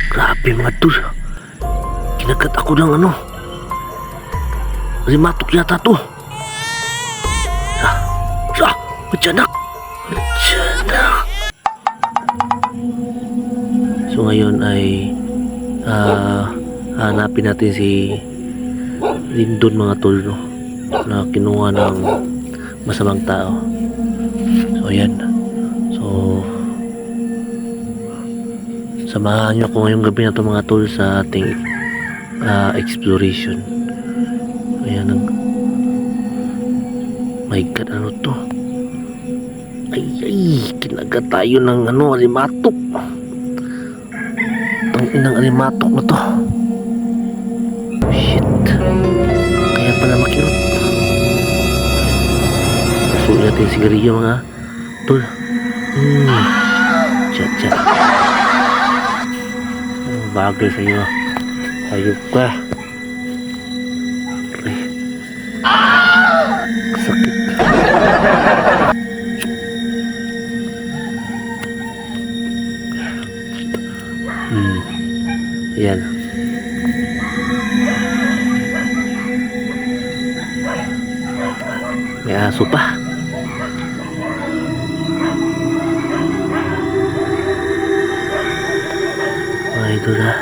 Grabe mga tol. Kinagat ako ng ano. Rimatok yata to. Madyanak. So ngayon ay hanapin natin si Lindon mga tol, no? Na kinuha ng masamang tao. So ayan. So samahan nyo ako ngayong gabi na to mga tol sa ating exploration. Ayan ang my god, ano to? Ay, kinagat tayo ng ano, alimatok. Ang inang alimatok na to. Shit. Kaya pala makirot. Sulit natin sigarilyo mga tol. Chat. Bagay sa'yo. Hayop ka. Sakit. Ayan. May aso pa. Ito na.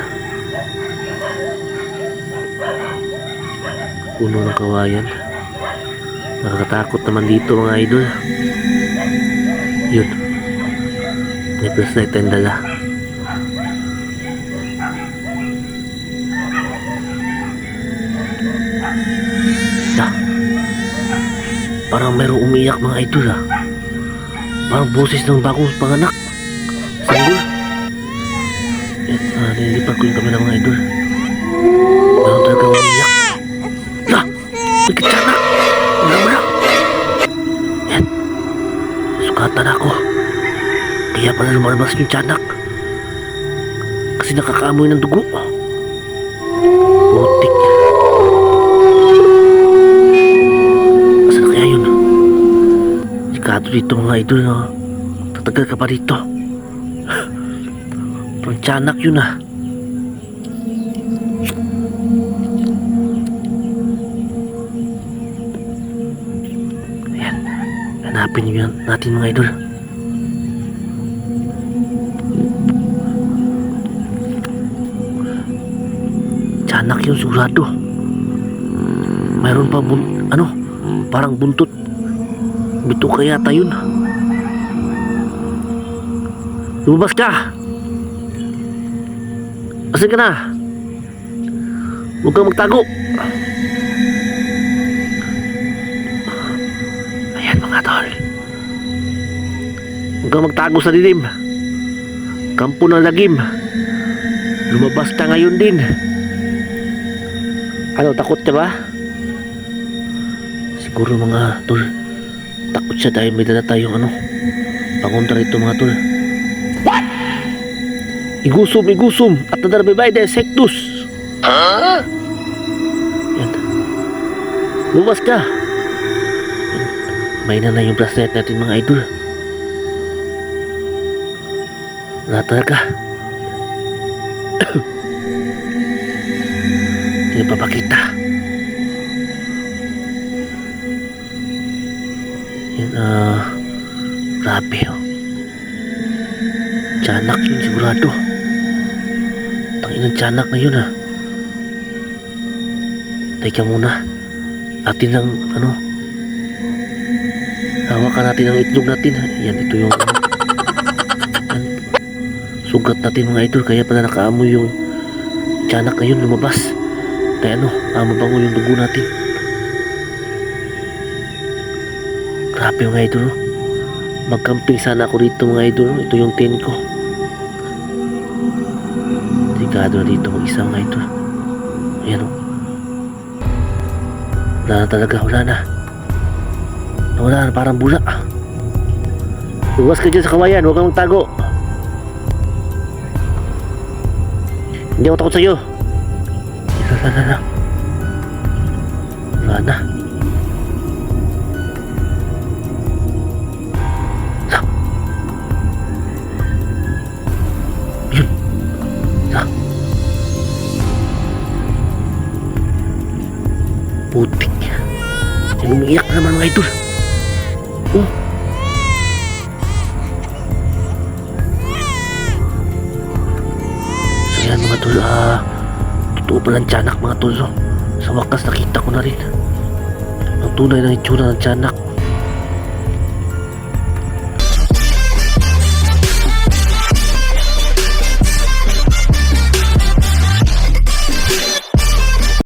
Puno ng kawayan. Nakakatakot naman dito mga idol. Yun. May flashlight tayong dala. Parang mayroong umiyak mga idol ah. Parang boses ng bagong panganak. Sanggol. Nililipat ko yung kamera mga idol. Parang talaga umiyak. May katsanak. Wala. Yan. Sukatan ako. Kaya pala lumalabas yung tiyanak. Kasi nakakaamoy ng dugo. Putik. Asan kaya yun? Sikado dito mga idol, no? Tatagal ka pa dito. Parang tiyanak yun ah. Ayan. Hanapin nyo natin mga idol. Tiyanak yun sigurado. Mayroon pa parang buntot. Bito kaya tayo yun. Lumabas ka! Asan ka na? Huwag kang magtago. Ayan mga tol. Huwag kang magtago sa dilim. Kampo ng lagim. Lumabas ka ngayon din. Ano, takot ka ba? Siguro mga tol, takot siya dahil may dala tayong pangontra rito mga tol. Igusum at nadarabibay dahil sektus. Yan. Lumas ka. May na yung flashlight natin mga idol. Wala talaga. Hindi papakita. Yan, grabe oh. Tiyanak yun sigurado. Tanginang tiyanak na yun ah. Teka muna. Atin lang hawakan natin ang itlog natin. Yan, ito yung yan. Sugat natin mga idol. Kaya pala nakaamoy yung tiyanak na yun lumabas. Kaya mabango yung dugo natin. Grabe mga idol. Magcamping sana ako dito mga idol. Ito yung tent ko. Sigado na dito mag-isa mga idol. Ayan o. Wala na talaga. Wala na, parang bula. Luwas ka dyan sa kawayan. Huwag kang magtago. Hindi ako takot sa'yo. Wala na. Yan, umiiyak na naman mga idol. Oh. So yan mga tol, totoo palang tiyanak mga tol. So, sa wakas nakita ko na rin ang tunay ng itsura ng tiyanak.